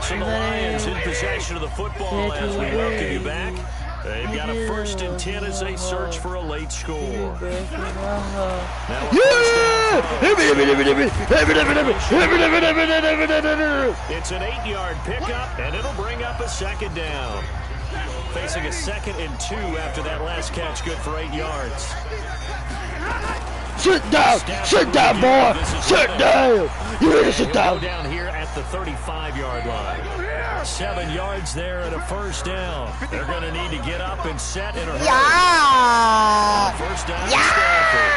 So the Lions in possession of the football as we welcome you back. They've got a 1st and 10 as they search for a late score. Now it's an 8-yard pickup, and it'll bring up a 2nd down. Facing a 2nd and 2 after that last catch, good for 8 yards. Sit down, boy. Sit down. You need to sit down. Down here at the 35-yard line. 7 yards there and a 1st down. They're going to need to get up and set in a hurry. Yeah. 1st down, Stafford.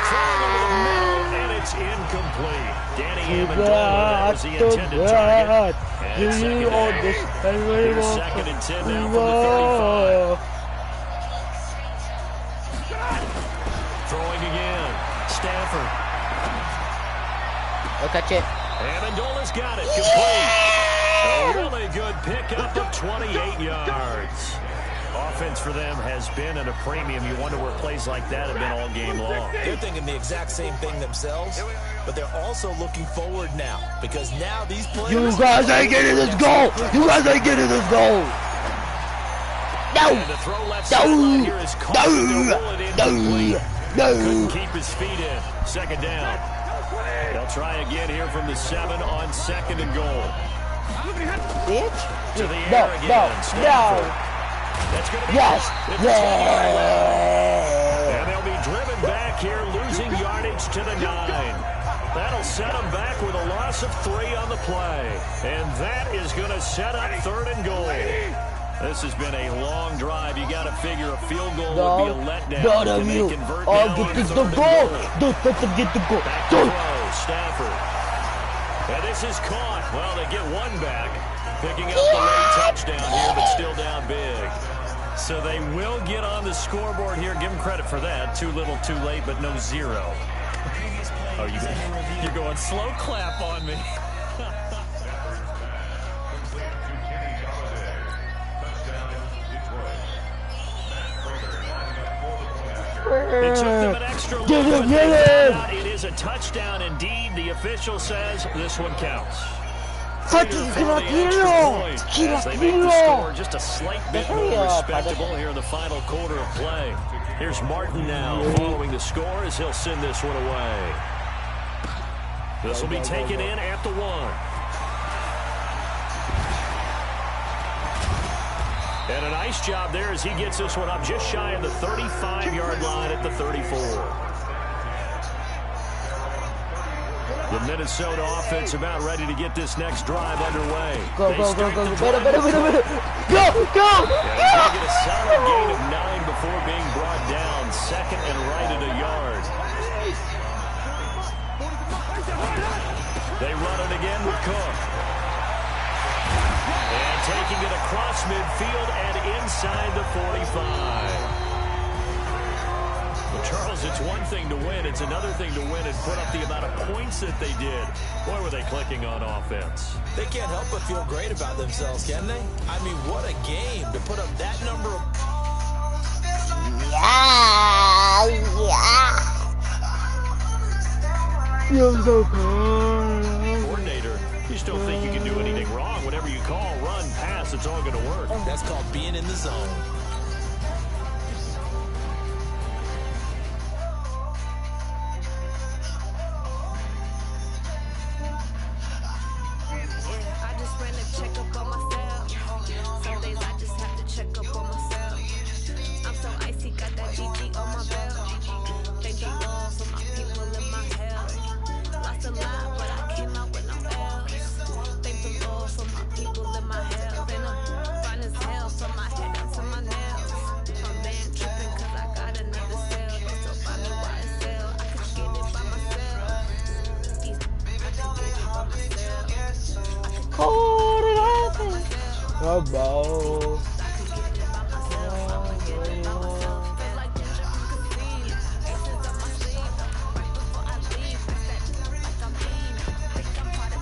Throwing over the middle, and it's incomplete. Danny Amendola was the intended target. And it's 2nd and 10 now from the 35. Throwing again. Stafford. I'll catch it. Amendola's got it. Complete. A really good pickup of 28 yards. Offense for them has been at a premium. You wonder where plays like that have been all game long. They're thinking the exact same thing themselves, but they're also looking forward now because now these players... You guys ain't getting this goal. You guys ain't getting this goal. No. And the throw left sideline here is caught. No. Couldn't keep his feet in. 2nd down. They'll try again here from the 7 on 2nd and goal. Bitch. To the air again. No. That's going to be Yes. And they'll be driven back here, losing yardage to the 9. That'll set them back with a loss of 3 on the play. And that is going to set up 3rd and goal. This has been a long drive. You got to figure a field goal would be a letdown. Can they convert now on 3rd and goal? Don't let them get the goal. Back to throw, Stafford. And this is caught. Well, they get one back, picking up the late touchdown here, but still down big. So they will get on the scoreboard here. Give them credit for that. Too little, too late, but no 0. Oh, you're going slow clap on me. It took them an extra look, but they found out it is a touchdown indeed. The official says this one counts. As they make the score just a slight bit more respectable here in the final quarter of play. Here's Martin now following the score as he'll send this one away. This will be taken in at the 1. And a nice job there as he gets this one up just shy of the 35-yard line at the 34. The Minnesota offense about ready to get this next drive underway. Go. Yeah, they're going to get a solid gain of 9 before being brought down. 2nd and right at a yard. They run it again with Cook. And taking it across midfield and inside the 45. Well, Charles, it's one thing to win. It's another thing to win and put up the amount of points that they did. Boy, were they clicking on offense. They can't help but feel great about themselves, can they? I mean, what a game to put up that number of... Feels so good. Coordinator, you just don't think you can do anything wrong. Whatever you call, run, pass, it's all going to work. That's called being in the zone. Trouble.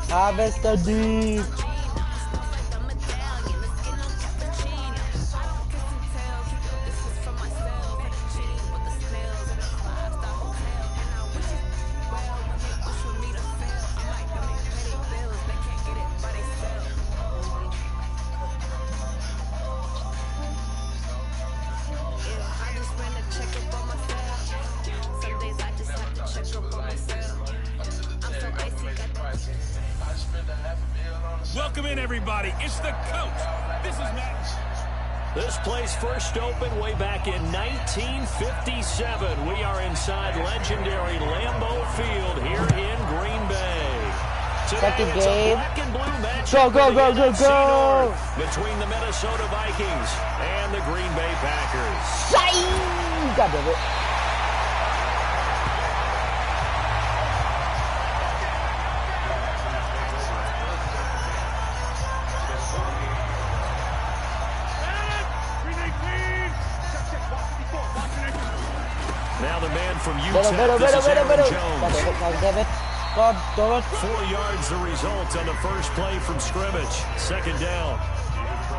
Harvest the deep. Welcome in, everybody. It's the coach. This is Matt. This place first opened way back in 1957. We are inside legendary Lambeau Field here in Green Bay. Second Today, it's a game. black and blue match Go, go, go, go, go. between the Minnesota Vikings and the Green Bay Packers. God damn it. Now the man from Better, Utah, better, this is better, Aaron better. Jones. God damn it. God damn it. 4 yards the result on the first play from scrimmage. Second down.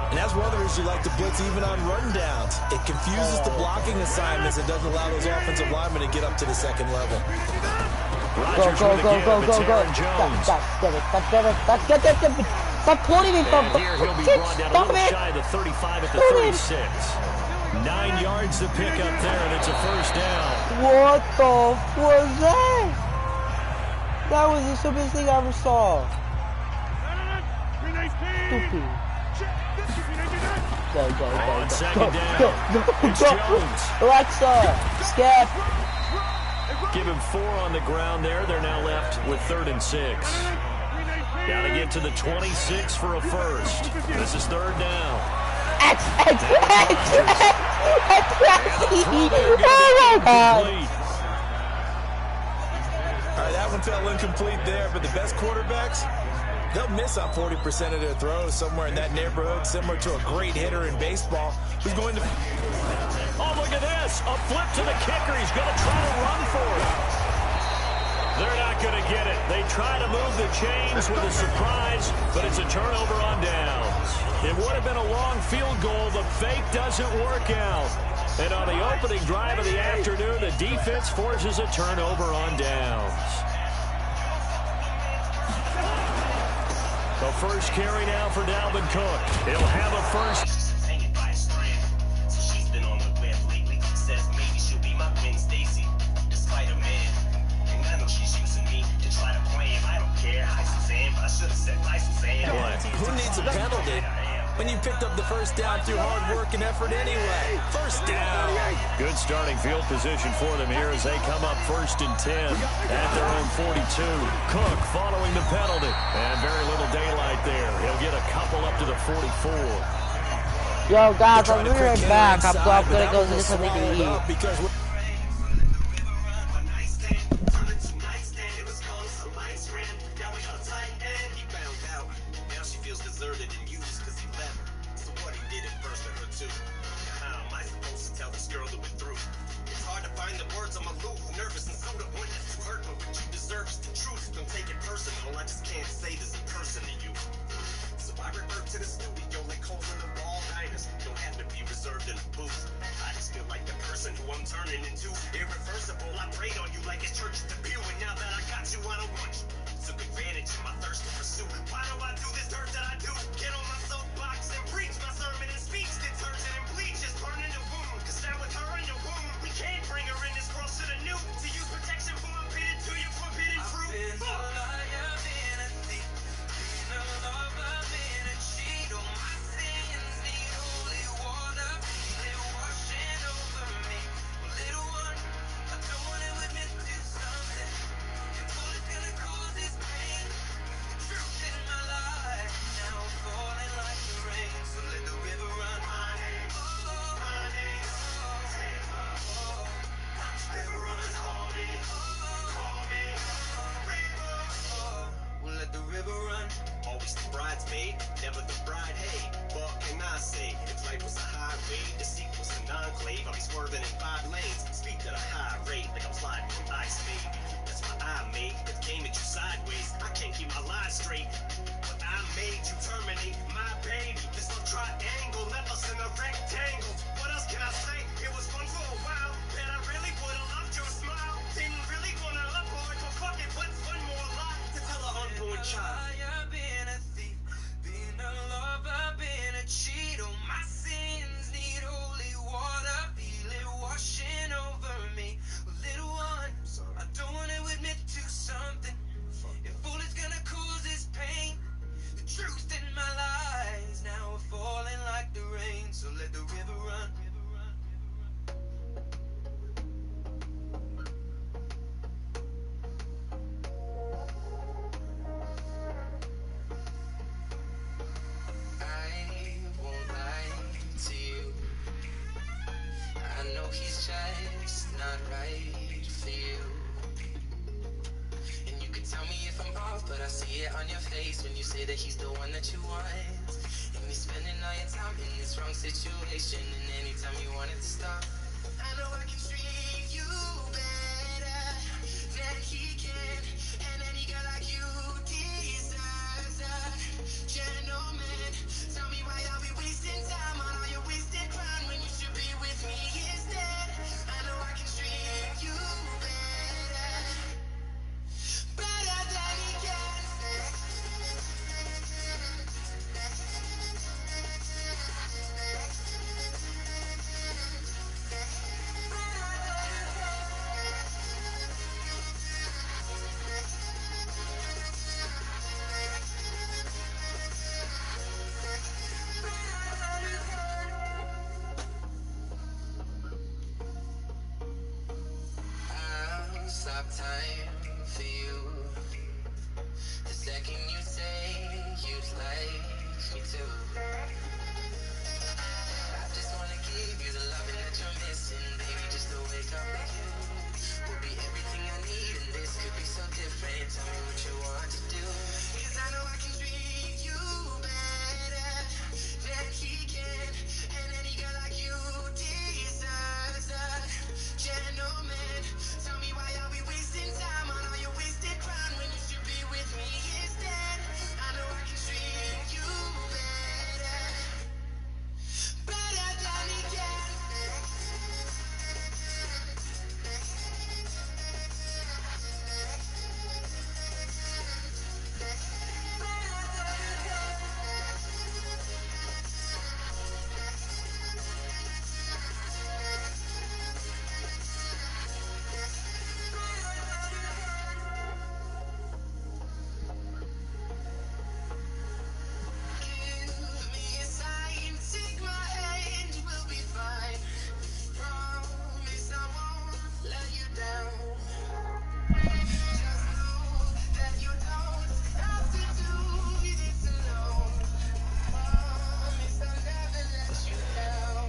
And that's one of the reasons you like to blitz even on run downs. It confuses the blocking assignments. It doesn't allow those offensive linemen to get up to the second level. Go, Rodgers go, with go, the go, give. go, It's go. Aaron Jones. God damn it. God damn it. God damn it. Stop pulling me from. And here he'll be brought down a Stop little it. shy of the 35 at the Stop it. 36. 9 yards to pick up there, and it's a first down. What the f was that? That was the stupidest thing I ever saw. Stupid. Go, go, go, On go, second go, down, go, go, it's go. Jones. Alexa, skip. Give him 4 on the ground there. They're now left with 3rd and 6. Got to get to the 26 for a first. This is 3rd down. X. Oh my God. All right, that one fell incomplete there, but the best quarterbacks, they'll miss on 40% of their throws, somewhere in that neighborhood, similar to a great hitter in baseball who's going to... Oh, look at this. A flip to the kicker. He's going to try to run for it. They're not going to get it. They try to move the chains with a surprise, but it's a turnover on downs. It would have been a long field goal. The fake doesn't work out. And on the opening drive of the afternoon, the defense forces a turnover on downs. The first carry now for Dalvin Cook. He'll have a first. Who needs a penalty when you picked up the first down through hard work and effort anyway? First down. Good starting field position for them here as they come up 1st and 10 at their own 42. Cook following the penalty. And very little daylight there. He'll get a couple up to the 44. Yo, guys, I'll be right back. I'm gonna go get something to eat. Because enclave. I'll be swerving in 5 lanes, speed at a high rate, like I'm sliding on ice, baby. That's why I made it came at you sideways. I can't keep my line straight, but I made you terminate my baby. This little triangle left us in a rectangle. What else can I say? It was fun for a while, and I really would've loved your smile. Didn't really wanna avoid, but fuck it, what's one more lie to tell an unborn child? I've been a thief, been a lover, been a cheat. Oh, my sins need holy water, feel it washing over me. Little one, I don't want to admit to something. If all it's gonna cause is pain, the truth in my lies now are falling like the rain. So let the river run. I won't lie to you. I know he's just not right for you. And you can tell me if I'm off, but I see it on your face when you say that he's the one that you want. And you're spending all your time in this wrong situation, and anytime you want it to stop, I know I can treat you better than he can. And any girl like you deserves a gentleman. Tell me why are we wasting time on all your wasted crown when you should be with me instead. I know I can treat you better, better than he can. I'll stop time for you the second you say you'd like me to. I just wanna give you the loving that you're missing, baby. Just to wake up with you will be everything I need, and this could be so different. Tell me what you want to do, 'cause I know I can treat you better than he can. And any girl like you deserves a gentleman. Tell me why are we wasting time on all your wasted crown when you should be with me instead. I know I can treat you better, better than he can. Give me a sign, take my hand, we'll be fine. Promise I won't let you down. Just know that you don't have to do this alone. Promise I'll never let you down.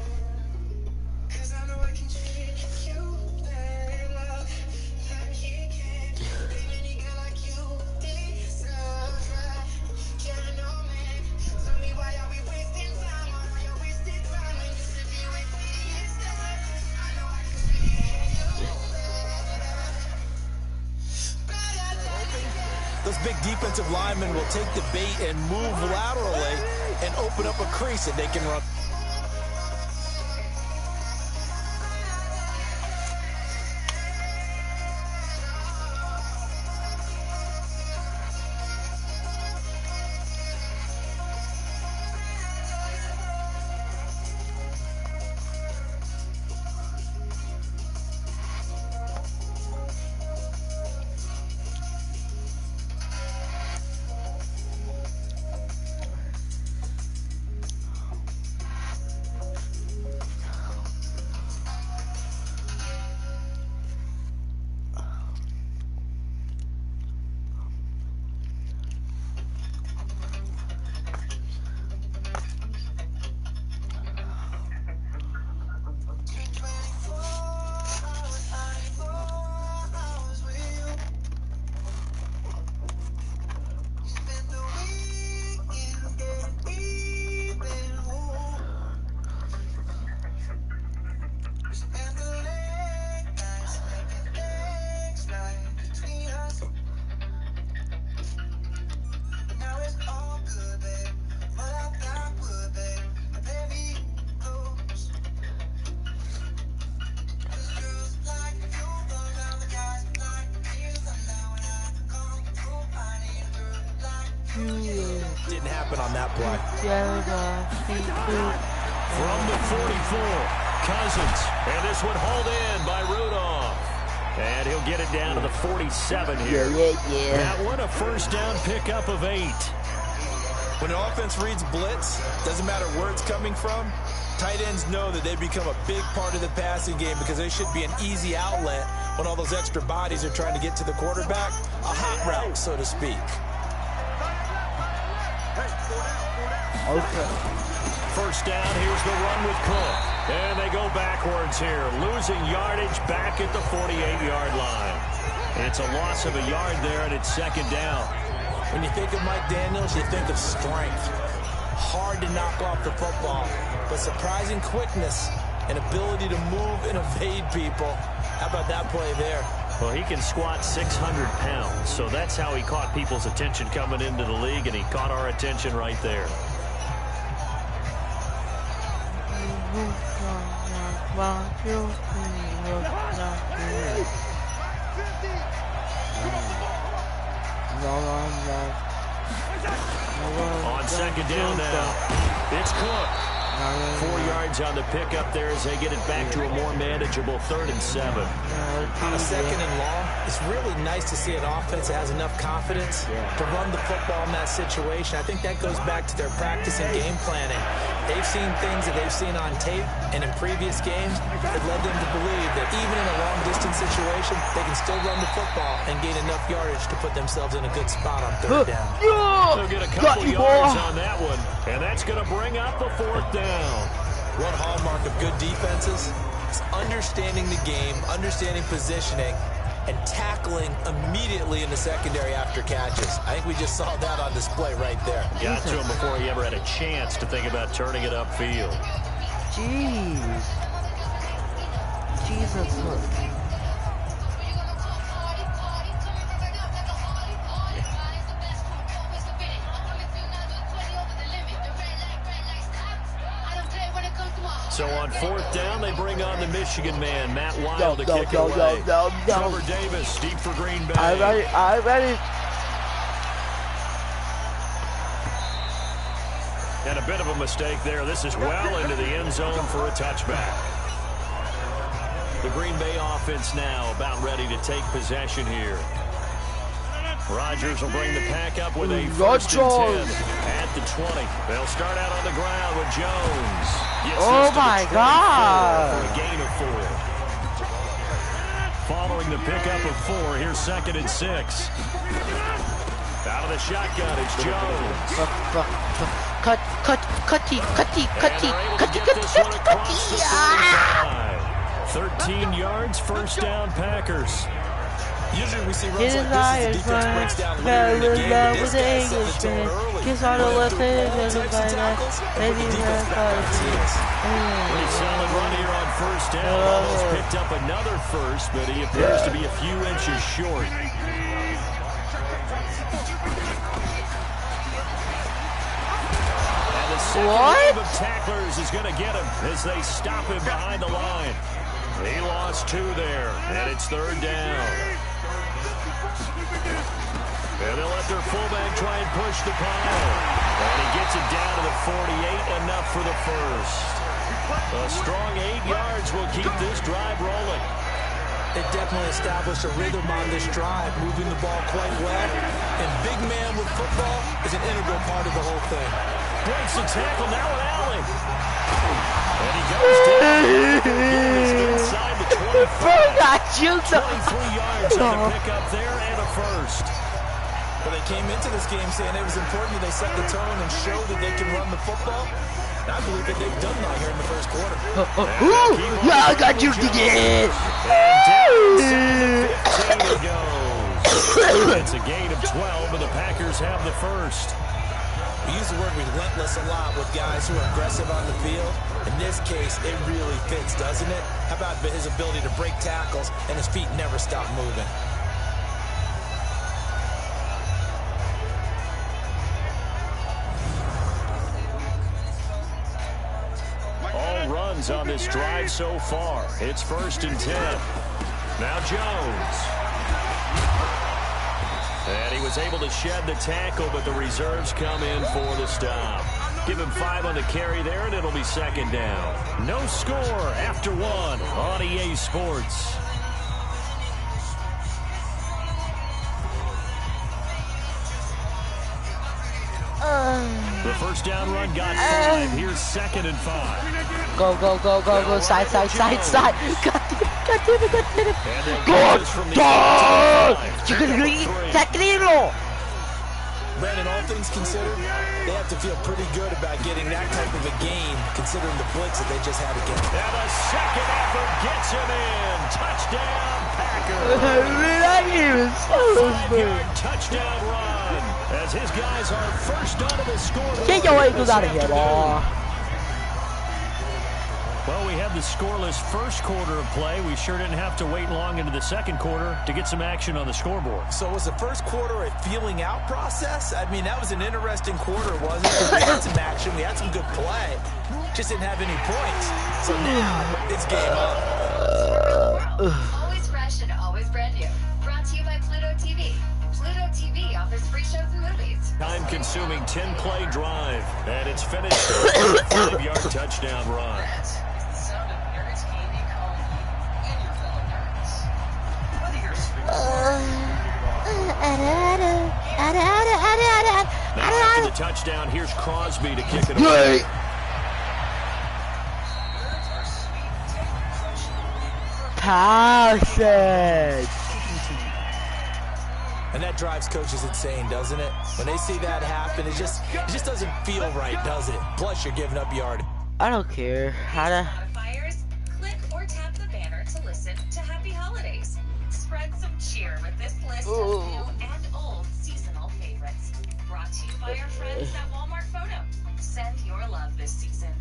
'Cause I know I can treat you better than he can. Baby, any girl like you deserves a gentleman. Tell me why are we wasting time on all your wasted time when you should be with me instead. I know I can treat you better than he can. Those big defensive linemen will take the bait and move laterally and open up a crease that they can run. Didn't happen on that play. From the 44, Cousins. And this one hauled in by Rudolph. And he'll get it down to the 47 here. That one a first down pickup of 8. When an offense reads blitz, doesn't matter where it's coming from, tight ends know that they become a big part of the passing game because they should be an easy outlet when all those extra bodies are trying to get to the quarterback. A hot route, so to speak. Okay. First down, here's the run with Cook. And they go backwards here, losing yardage back at the 48-yard line. It's a loss of a yard there, and it's second down. When you think of Mike Daniels, you think of strength. Hard to knock off the football, but surprising quickness and ability to move and evade people. How about that play there? Well, he can squat 600 pounds, so that's how he caught people's attention coming into the league, and he caught our attention right there. On second down now, it's Cook. 4 yards on the pickup there as they get it back to a more manageable 3rd and 7. On a second and long, it's really nice to see an offense that has enough confidence to run the football in that situation. I think that goes back to their practice and game planning. They've seen things that they've seen on tape and in previous games that led them to believe that even in a long-distance situation, they can still run the football and gain enough yardage to put themselves in a good spot on 3rd down. They'll get a couple yards on that one, and that's going to bring up the 4th down. One hallmark of good defenses is understanding the game, understanding positioning, and tackling immediately in the secondary after catches. I think we just saw that on display right there. Got to him before he ever had a chance to think about turning it upfield. Jeez. Jesus, look. So on 4th down, they bring on the Michigan man, Matt Wild, to kick it away. Trevor Davis, deep for Green Bay. I'm ready. And a bit of a mistake there. This is well into the end zone for a touchback. The Green Bay offense now about ready to take possession here. Rodgers will bring the pack up with a 1st and 10 at the 20. They'll start out on the ground with Jones. Oh my God! For a gain of 4. Following the pickup of 4, here's 2nd and 6. Out of the shotgun, it's Jones. Cutty. 13 yards, first down, Packers. Usually we see runs like this as the defense breaks down later in the game, but this guy set the tone early. Kiss on the left hand, Pretty solid run here on 1st down. Almost picked up another first, but he appears to be a few inches short. And the second wave of tacklers is going to get him as they stop him behind the line. He lost 2 there, and it's 3rd down. And they'll let their fullback try and push the pile. And he gets it down to the 48, enough for the first. A strong 8 yards will keep this drive rolling. They definitely established a rhythm on this drive, moving the ball quite well. And big man with football is an integral part of the whole thing. Breaks the tackle now with Allen. And he goes down. Inside the 25. 23 yards on the pickup there and a first. Well, they came into this game saying it was important that they set the tone and show that they can run the football. And I believe that they've done that here in the first quarter. Yeah, I got you again. And down 15 it goes. It's a gain of 12, and the Packers have the first. We use the word relentless a lot with guys who are aggressive on the field. In this case, it really fits, doesn't it? How about his ability to break tackles and his feet never stop moving? All runs on this drive so far. It's 1st and 10. Now Jones. And he was able to shed the tackle, but the reserves come in for the stop. Give him 5 on the carry there, and it'll be second down. No score after 1 on EA Sports. The first down run got 5. Here's 2nd and 5. Go, go, go, go, go. Side, side, side, side. God damn it, God damn it. You're going to eat that little. Brandon, all things considered, they have to feel pretty good about getting that type of a game, considering the blitz that they just had again. And the second effort gets him in. Touchdown, Packers. 5-yard touchdown run. As his guys are first onto the scoreboard. Get your ankles out of here, boy. Well, we had the scoreless first quarter of play. We sure didn't have to wait long into the second quarter to get some action on the scoreboard. So was the first quarter a feeling out process? I mean, that was an interesting quarter, wasn't it? We had some action. We had some good play. Just didn't have any points. So now it's game on. Always fresh and always brand new. Brought to you by Pluto TV. Pluto TV offers free shows and movies. Time-consuming 10-play drive. And it's finished with a 5-yard touchdown run. Now after the touchdown, here's Crosby to kick it away. Passage. And that drives coaches insane, doesn't it? When they see that happen, it just doesn't feel right, does it? Plus, you're giving up yardage. I don't care. How to... Modifiers, click or tap the banner to listen to Happy Holidays. Spread some cheer with this list of new and old seasonal favorites. Brought to you by our friends at Walmart Photo. Send your love this season.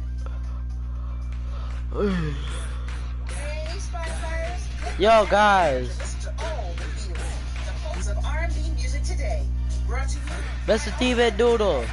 Yo, guys. Mr. Steven Doodle.